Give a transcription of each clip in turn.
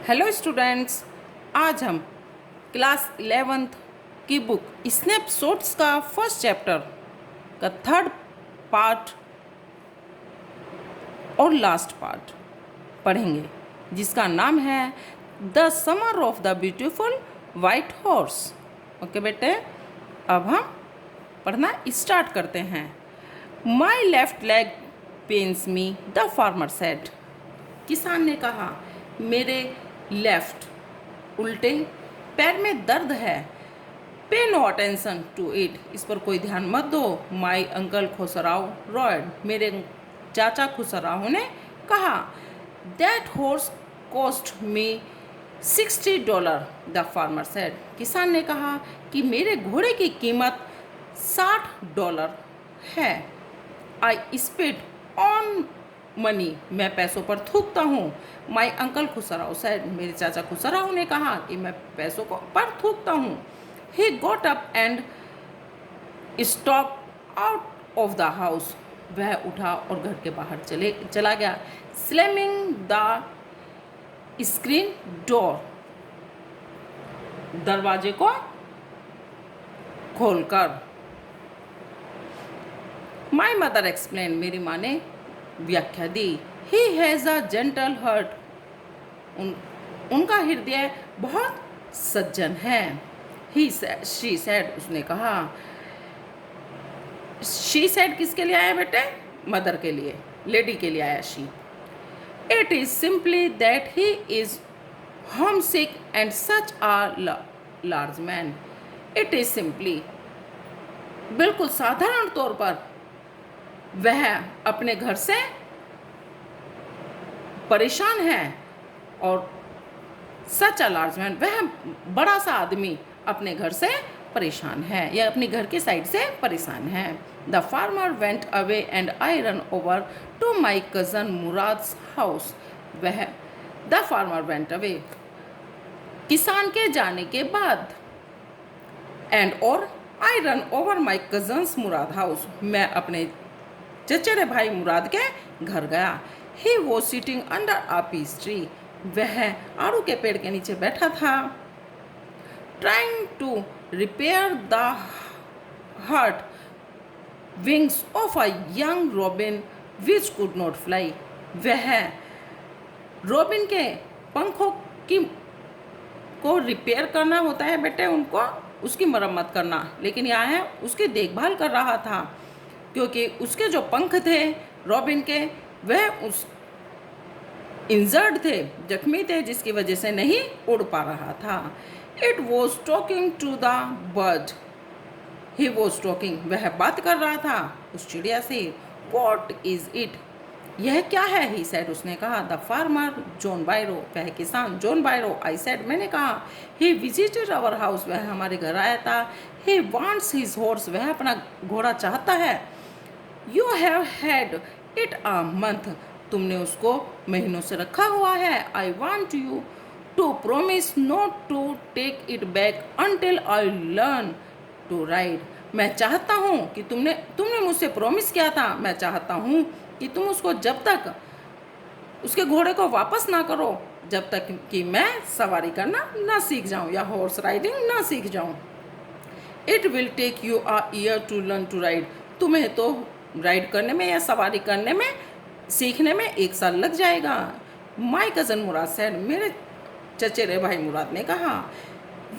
Hello students, आज हम class 11th की बुक स्नैपशॉट्स का फर्स्ट चैप्टर का थर्ड पार्ट और लास्ट पार्ट पढ़ेंगे, जिसका नाम है the summer of the beautiful white horse. Okay बेटे, अब हम पढ़ना स्टार्ट करते हैं। My left leg pens me, the farmer said. किसान ने कहा, मेरे लेफ्ट उल्टे पैर में दर्द है। पे नो अटेंशन टू इट, इस पर कोई ध्यान मत दो। माई अंकल खुसराव रॉयड, मेरे चाचा खुसराव ने कहा। That horse cost me $60, the farmer said. किसान ने कहा कि मेरे घोड़े की कीमत $60 है। आई स्पेड ऑन मनी, मैं पैसों पर थूकता हूँ। माई अंकल खुसराव सेड, मेरे चाचा खुसराव ने कहा कि मैं पैसों को पर थूकता हूँ। He got up and stop out of the house, वह उठा और घर के बाहर चला गया। स्लैमिंग द स्क्रीन डोर, दरवाजे को खोलकर। माई मदर एक्सप्लेन, मेरी माँ ने व्याख्या दी। He has a gentle heart, उनका हृदय बहुत सज्जन है। शी सैड, उसने कहा। शी सैड किसके लिए आया बेटे? मदर के लिए, लेडी के लिए आया she. It is simply that he is home sick and such a large man. It is simply, बिल्कुल साधारण तौर पर, वह अपने घर से परेशान है, और सच अ लार्ज मैन, वह बड़ा सा आदमी अपने घर से परेशान है या अपने घर के साइड से परेशान है। The farmer went away and I ran over to my cousin Murad's house. वह द फार्मर वेंट अवे, किसान के जाने के बाद, एंड और I ran over my cousins Murad house, मैं अपने चचेरे भाई मुराद के घर गया। He was sitting under a peach tree, वह आड़ू के पेड़ के नीचे बैठा था। Trying to repair the hurt wings of a young robin which could not fly, वह रॉबिन के पंखों की को रिपेयर करना होता है बेटे, उनको उसकी मरम्मत करना, लेकिन यहाँ है उसकी देखभाल कर रहा था, क्योंकि उसके जो पंख थे रॉबिन के, वह उस इंजर्ड थे, जख्मी थे, जिसकी वजह से नहीं उड़ पा रहा था। It was talking to the bird, he was talking, वह बात कर रहा था उस चिड़िया से। वॉट इज इट, यह क्या है? ही सेड, उसने कहा। द फार्मर जॉन बायरो, वह किसान जॉन बायरो। आई सेड, मैंने कहा। ही विजिटेड आवर हाउस, वह हमारे घर आया था। ही वांट्स हिज हॉर्स, वह अपना घोड़ा चाहता है। You have had it a month, तुमने उसको महीनों से रखा हुआ है। I want you to promise not to take it back until I learn to ride, मैं चाहता हूँ कि तुमने मुझसे प्रॉमिस किया था, मैं चाहता हूँ कि तुम उसको जब तक उसके घोड़े को वापस ना करो, जब तक कि मैं सवारी करना ना सीख जाऊँ या हॉर्स राइडिंग ना सीख जाऊँ। It will take you a year to learn to ride, तुम्हें तो राइड करने में या सवारी करने में सीखने में 1 साल लग जाएगा। माई कज़न मुराद सेड, मेरे चचेरे भाई मुराद ने कहा।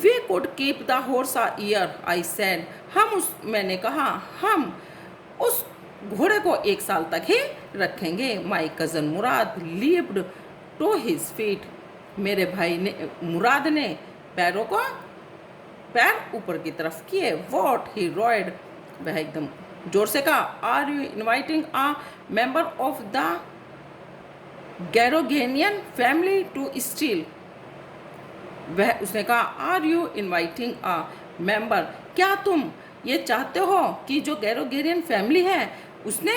We could keep the horse a year, I said, मैंने कहा, हम उस घोड़े को 1 साल तक ही रखेंगे। My cousin Murad leaped to his feet, मेरे भाई ने मुराद ने पैर ऊपर की तरफ किए। वॉट, ही रॉयड, वह एकदम जोर से कहा। Are you inviting a member of the Garoghlanian family to steal, वह उसने कहा। Are you inviting a member, क्या तुम ये चाहते हो कि जो गैरोगेरियन फैमिली है उसने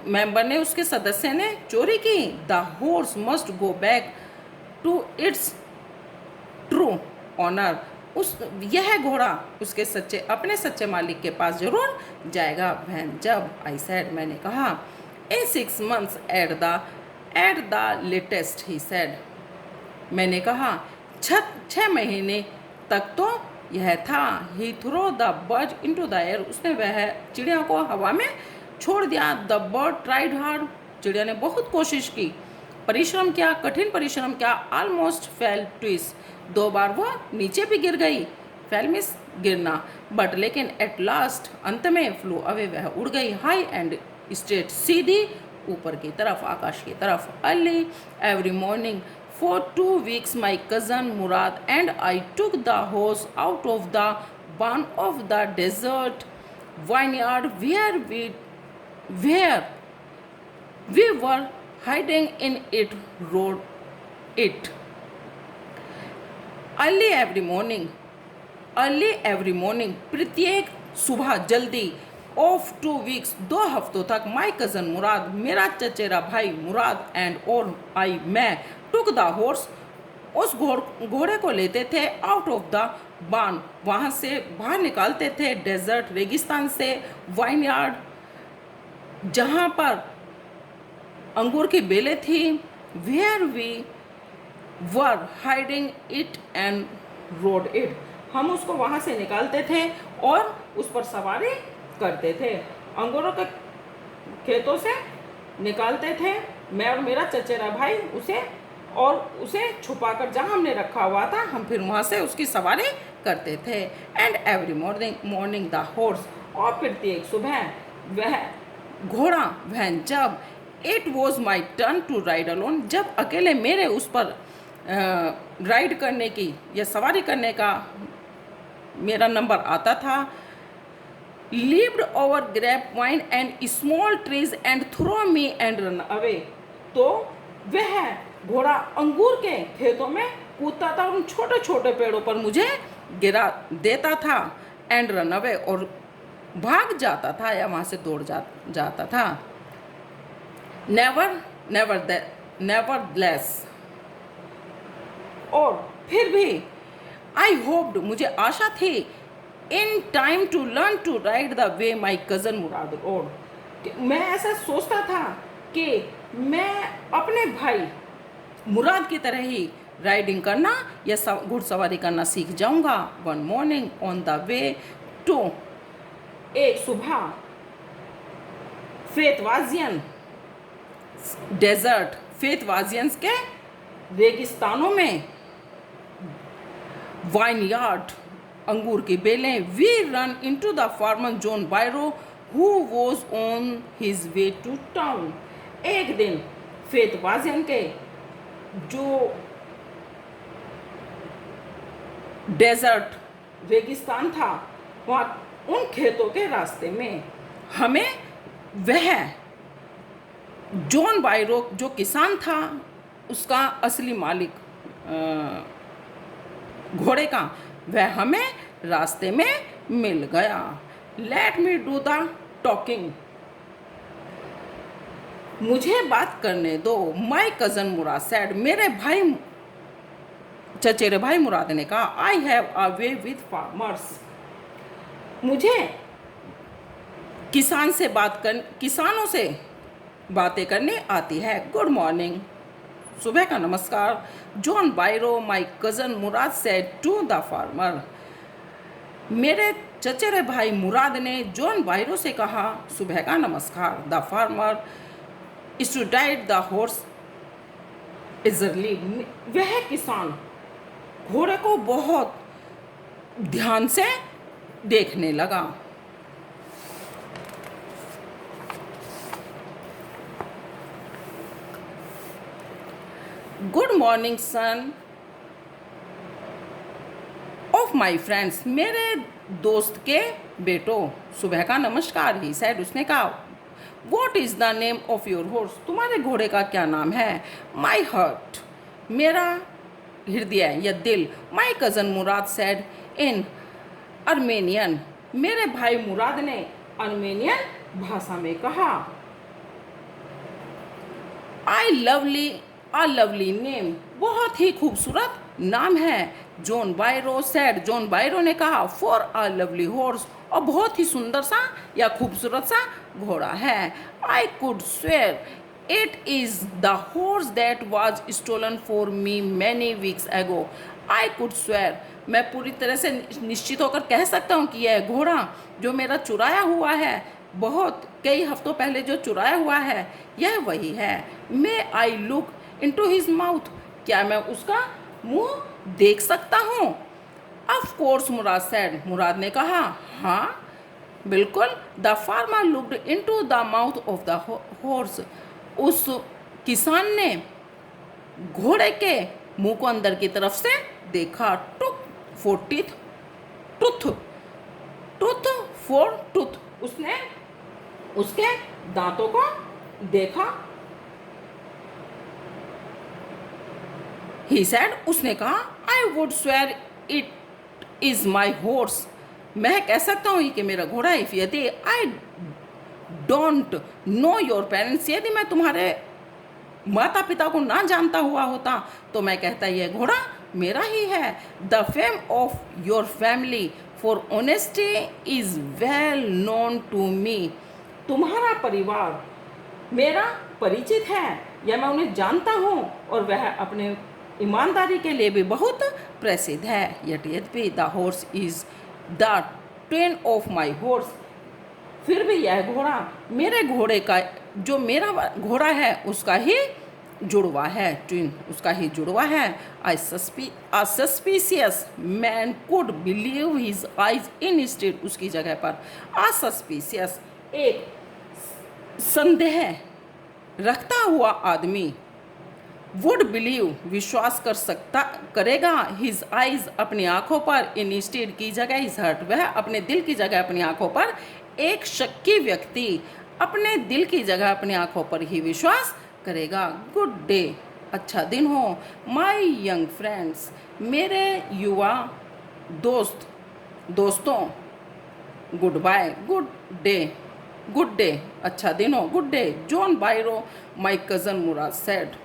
मेंबर ने, उसके सदस्य ने चोरी की। The horse must go back to its true honour, यह घोड़ा उसके अपने सच्चे मालिक के पास जरूर जाएगा। वह जब, आई सेड, मैंने कहा। In 6 months at the latest, he said, मैंने कहा, 6 महीने तक तो यह था। He throw the bird into the air, उसने वह चिड़िया को हवा में छोड़ दिया। द बर्ड ट्राइड हार्ड, चिड़िया ने बहुत कोशिश की, परिश्रम किया, कठिन परिश्रम किया। ऑलमोस्ट फेल ट्विस, 2 बार वो नीचे भी गिर गई। फेल मिस गिरना, बट लेकिन एट लास्ट अंत में फ्लू अवे, वह उड़ गई। हाई एंड स्ट्रेट, सीधी ऊपर की तरफ, आकाश की तरफ। Early every morning for 2 weeks my cousin Murad and I took the horse out of the barn of the desert vineyard where we were hiding in it, rode it. Early every morning, प्रत्येक सुबह जल्दी। Of 2 weeks, 2 हफ्तों तक। माई cousin मुराद, मेरा चचेरा भाई मुराद, and और आई, मैं, टुक the horse, उस घोड़े को लेते थे। आउट ऑफ द बान, वहाँ से बाहर निकालते थे। डेजर्ट, रेगिस्तान से। वाइनयार्ड, जहाँ पर अंगूर की बेलें थी। Where we were hiding it and rode it, हम उसको वहाँ से निकालते थे और उस पर सवारी करते थे। अंगूरों के खेतों से निकालते थे मैं और मेरा चचेरा भाई उसे, और उसे छुपाकर जहाँ हमने रखा हुआ था, हम फिर वहाँ से उसकी सवारी करते थे। And every morning the horse, और प्रत्येक सुबह वह घोड़ा, वह जब it was my turn to ride alone, जब अकेले मेरे उस पर राइड करने की या सवारी करने का मेरा नंबर आता था। Leaped over grape vine and small trees and throw me and run away, तो वह घोड़ा अंगूर के खेतों में कूदता था और उन छोटे छोटे पेड़ों पर मुझे गिरा देता था। एंड रन अवे, और भाग जाता था या वहाँ से दौड़ जाता था। नेवरदलेस, और फिर भी, आई होप्ड, मुझे आशा थी, in time to learn to ride the way my cousin Murad rode, मैं ऐसा सोचता था कि मैं अपने भाई मुराद की तरह ही राइडिंग करना या घुड़सवारी करना सीख जाऊंगा। One morning on the way to, एक सुबह फेतवाजियन डेजर्ट, फेतवाजियंस के रेगिस्तानों में, वाइनयार्ड, अंगूर की बेलें। We ran into the farmer John Byro who was on his way to town, एक दिन फेतवाजियन के जो डेजर्ट रेगिस्तान था, वहाँ उन खेतों के रास्ते में हमें वह जॉन बायरो, जो किसान था, उसका असली मालिक घोड़े का, वह हमें रास्ते में मिल गया। Let me do the talking, मुझे बात करने दो। माई कज़न मुराद सैड, मेरे भाई, चचेरे भाई मुराद ने कहा, I have a way with farmers, मुझे किसानों से बातें करनी आती है। गुड मॉर्निंग, सुबह का नमस्कार। John Byro, my cousin Murad said to the farmer, मेरे चचेरे भाई मुराद ने जॉन बायरो से कहा, सुबह का नमस्कार। द फार्मर स्टूडाइड द हॉर्स इजरली, वह किसान घोड़े को बहुत ध्यान से देखने लगा। Good morning son of my friends, मेरे दोस्त के बेटो, सुबह का नमस्कार। ही सेड, उसने कहा, what is the name of your horse, तुम्हारे घोड़े का क्या नाम है। माई हार्ट, मेरा हृदय या दिल। माई cousin Murad said in Armenian, मेरे भाई मुराद ने अर्मेनियन भाषा में कहा। अ लवली नेम, बहुत ही खूबसूरत नाम है। जॉन बायरो सेड, जॉन बायरो ने कहा, फॉर अ लवली हॉर्स, और बहुत ही सुंदर सा या खूबसूरत सा घोड़ा है। I could swear It is the horse that was stolen for me many weeks ago. I could swear. मैं पूरी तरह से निश्चित होकर कह सकता हूँ कि यह घोड़ा जो मेरा चुराया हुआ है, बहुत कई हफ्तों पहले जो चुराया हुआ है, यह वही है. May I look into his mouth? क्या मैं उसका मुंह देख सकता हूँ? Of course, Murad said. मुराद ने कहा, हाँ बिल्कुल. The farmer looked into the mouth of the horse. उस किसान ने घोड़े के मुंह को अंदर की तरफ से देखा. टुक for teeth, tooth, tooth for tooth. उसने उसके दांतों को देखा. ही सेड, उसने कहा, I would swear it is my horse. मैं कह सकता हूँ कि मेरा घोड़ा है. यदि I don't know your parents, यदि मैं तुम्हारे माता पिता को ना जानता हुआ होता तो मैं कहता यह घोड़ा मेरा ही है. The fame of your family for honesty is well known to me. तुम्हारा परिवार मेरा परिचित है या मैं उन्हें जानता हूँ और वह अपने ईमानदारी के लिए भी बहुत प्रसिद्ध है. यद्यपि the horse is the Twain of my horse. फिर भी यह घोड़ा मेरे घोड़े का, जो मेरा घोड़ा है उसका ही जुड़वा है. ट्विन उसका ही जुड़वा है. A suspicious man could believe his eyes instead. उसकी जगह पर a suspicious, एक संदेह रखता हुआ आदमी, वुड बिलीव विश्वास करेगा, हिज आइज अपनी आंखों पर, इंस्टेड की जगह हिज हर्ट, वह अपने दिल की जगह अपनी आंखों पर. एक शक्की व्यक्ति अपने दिल की जगह अपनी आंखों पर ही विश्वास करेगा. गुड डे, अच्छा दिन हो. माई यंग फ्रेंड्स, मेरे युवा दोस्तों. गुड बाय, गुड डे, अच्छा दिन हो. Good day. John Byro, my cousin Murad said.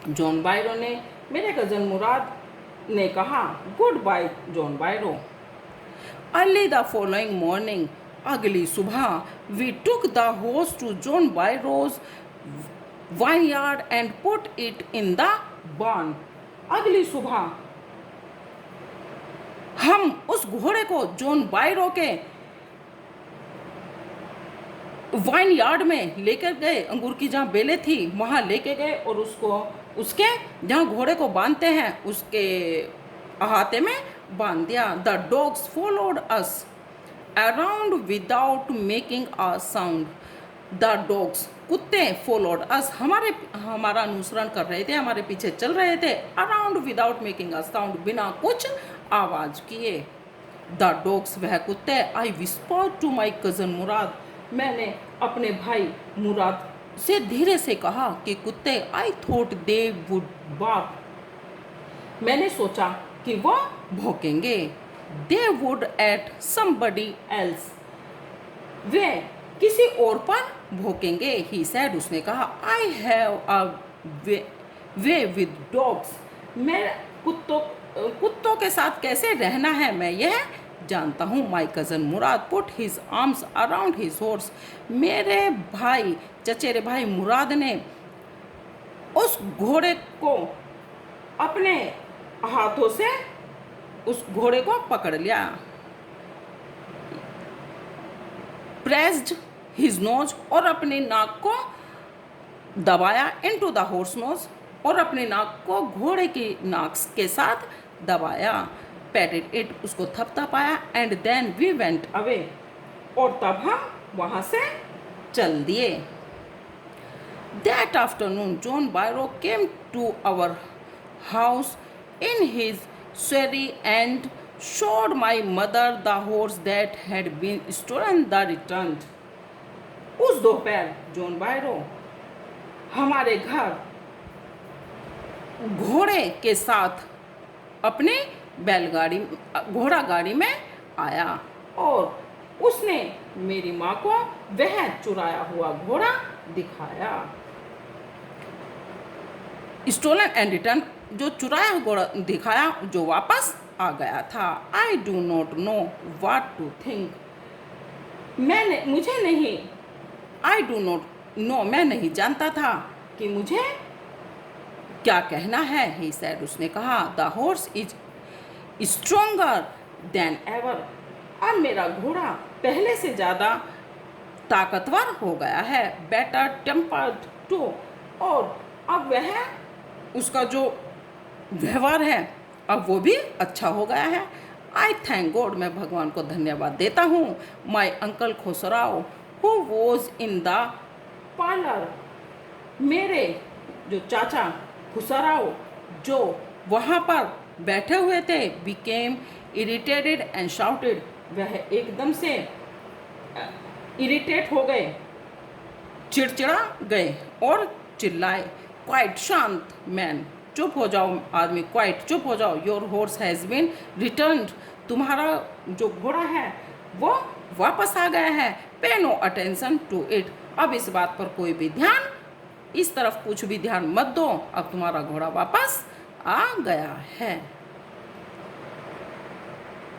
John Byro ने, मेरे कज़न मुराद ने कहा. Goodbye John Byro. Early the following morning, अगली सुबह, we took the horse to John Byro's vineyard and put it in the barn. अगली सुबह हम उस घोड़े को जॉन बायरो के वाइन यार्ड में लेकर गए. अंगूर की जहाँ बेलें थी वहाँ लेके गए और उसके जहाँ घोड़े को बांधते हैं उसके अहाते में बांध दिया. The dogs followed us around without making a sound. The dogs, कुत्ते, फॉलोड अस, हमारा अनुसरण कर रहे थे, हमारे पीछे चल रहे थे. Around without making a sound, बिना कुछ आवाज़ किए. द डॉग्स, वह कुत्ते. I whisper to my cousin Murad, मैंने अपने भाई मुराद से धीरे से कहा कि कुत्ते. I thought they would bark, मैंने सोचा कि वह भौंकेंगे. They would at somebody else, वे किसी और पर भौंकेंगे. ही सेड, उसने कहा. I have a way with dogs, मैं कुत्तों के साथ कैसे रहना है मैं यह जानता हूँ. माई कज़न मुराद put his arms around his horse, मेरे भाई, चचेरे भाई मुराद ने उस घोड़े को अपने हाथों से उस घोड़े को पकड़ लिया. प्रेस्ड हिज नोज, और अपने नाक को दबाया. इनटू द हॉर्स नोज, और अपने नाक को घोड़े की नाक के साथ दबाया. पैटेड इट, उसको थपथपाया. And then we went away, और तब हम वहाँ से चल दिए. That afternoon John Byro came to our house in his surrey and showed my mother the horse that had been stolen the returned. उस दोपहर जॉन बायरो हमारे घर घोड़े के साथ अपने घोड़ा गाड़ी में आया और उसने मेरी माँ को वह चुराया हुआ घोड़ा दिखाया. स्टोलन एंड रिटर्न, जो चुराया घोड़ा दिखाया, जो वापस आ गया था. I do not know what to think, मुझे नहीं, आई डू नॉट नो, मैं नहीं जानता था कि मुझे क्या कहना है। ही सेड, उसने कहा, the horse is stronger then ever, अब मेरा घोड़ा पहले से ज़्यादा ताकतवर हो गया है। बेटर टेम्पर्ड टू, और अब वह उसका जो व्यवहार है अब वो भी अच्छा हो गया है। आई थैंक गॉड, मैं भगवान को धन्यवाद देता हूँ। My uncle Khosrove who was in the parlour, मेरे जो चाचा खुसराओ जो वहाँ पर बैठे हुए थे, बिकेम इरिटेटेड एंड शाउटेड, वह एकदम से इरिटेट हो गए, चिड़चिड़ा गए और चिल्लाए। क्वाइट, शांत, मैन, चुप हो जाओ आदमी, क्वाइट, चुप हो जाओ। Your horse has been returned, तुम्हारा जो घोड़ा है वो वापस आ गया है। पे नो अटेंशन टू इट, अब इस बात पर कोई भी ध्यान, इस तरफ कुछ भी ध्यान मत दो, अब तुम्हारा घोड़ा वापस आ गया है।